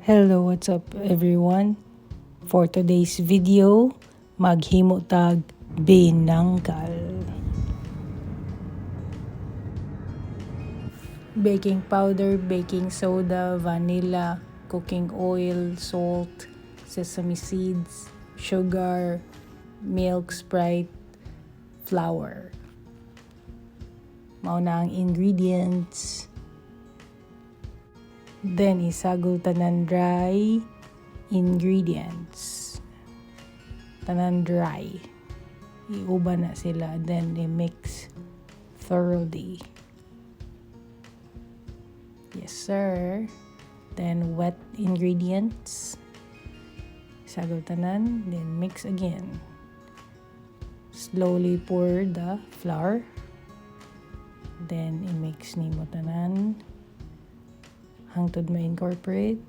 Hello, what's up everyone? For today's video, maghimo tag binangkal. Baking powder, baking soda, vanilla, cooking oil, salt, sesame seeds, sugar, milk, sprite, flour. Mao na ang ingredients. Then, isagol tanan dry ingredients. Tanan dry. Iuba na sila. Then, i-mix thoroughly. Yes, sir. Then, wet ingredients. Isagol tanan. Then, mix again. Slowly pour the flour. Then, i-mix nimo tanan. Hangtod ma-incorporate,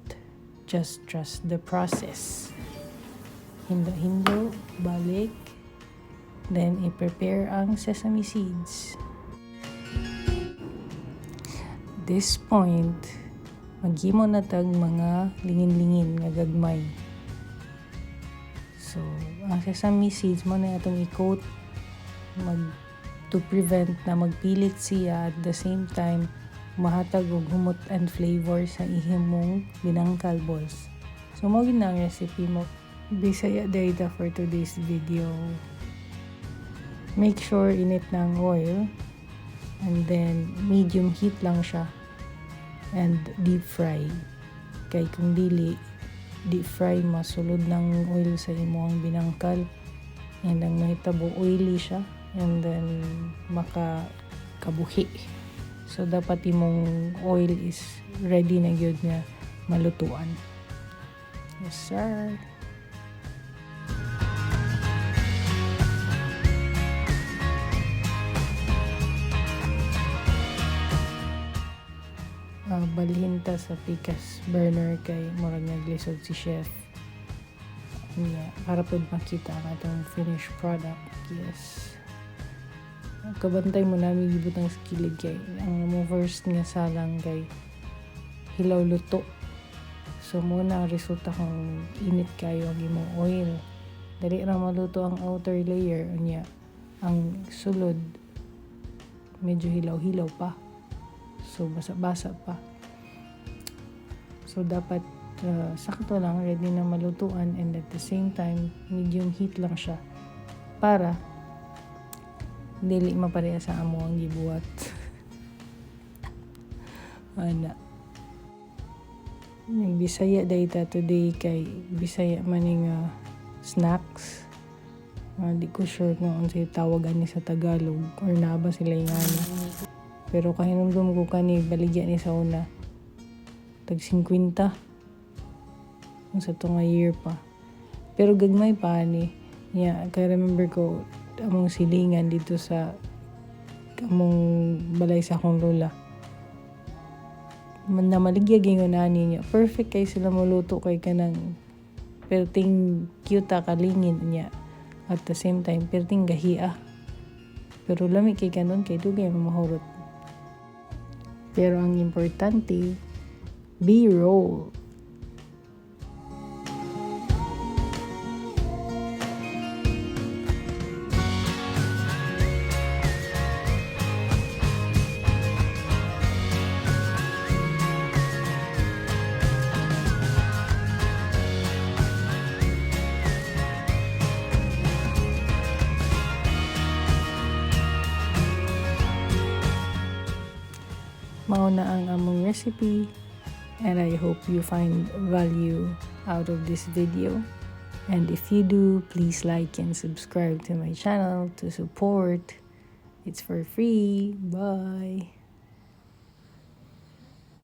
just trust the process. Hindo-hindo, balik. Then, i-prepare ang sesame seeds. This point, maghimo na tag mga lingin-lingin nga gagmay. So, ang sesame seeds mo na itong i-coat to prevent na magpilit siya at the same time mahatag og humot and flavor sa ihimong binangkal balls. So, mo gina ang recipe mo. Bisaya data for today's video. Make sure init na ang oil and then medium heat lang siya and deep fry. Kay kung dili deep fry, masulod ng oil sa imong binangkal and ang mahitabo oily siya and then makakabuhi. So, dapat imong oil is ready na gyud nga malutuan. Yes, sir. Balhin ta sa pikas burner kay murag naglisod si chef. Para pod makita ang atong finished product. Yes. Kabantay mo namin gibutang sa kilid kay ang mo first nga salang kay hilaw luto. So muna ang resulta kung init kayo ang imong oil. Dali ra maluto ang outer layer unya. Ang sulod medyo hilaw-hilaw pa. So basa-basa pa. So dapat sakto lang, ready na malutuan and at the same time medium heat lang siya para dili mapareha sa amo ang gibuhat. Ana. Yung Bisaya data today kay Bisaya maning snacks. Di ko sure kung unsay tawagan ni sa Tagalog or naba sila ingani. Pero kahinumdum ko kani baligya ni sa una. Tag 50. Kung sa to nga year pa. Pero gagmay pa ni. Kaya remember ko among silingan dito sa among balay sa akong lola. Na maligyag yung nani niya. Perfect kay sila muluto kay kanang perting cute kalingin niya. At the same time, perting gahia. Pero lami kay kanon kay dugay mamahurot. Pero ang importante, B-roll. Mao na ang among recipe and I hope you find value out of this video. And if you do, please like and subscribe to my channel to support. It's for free. Bye.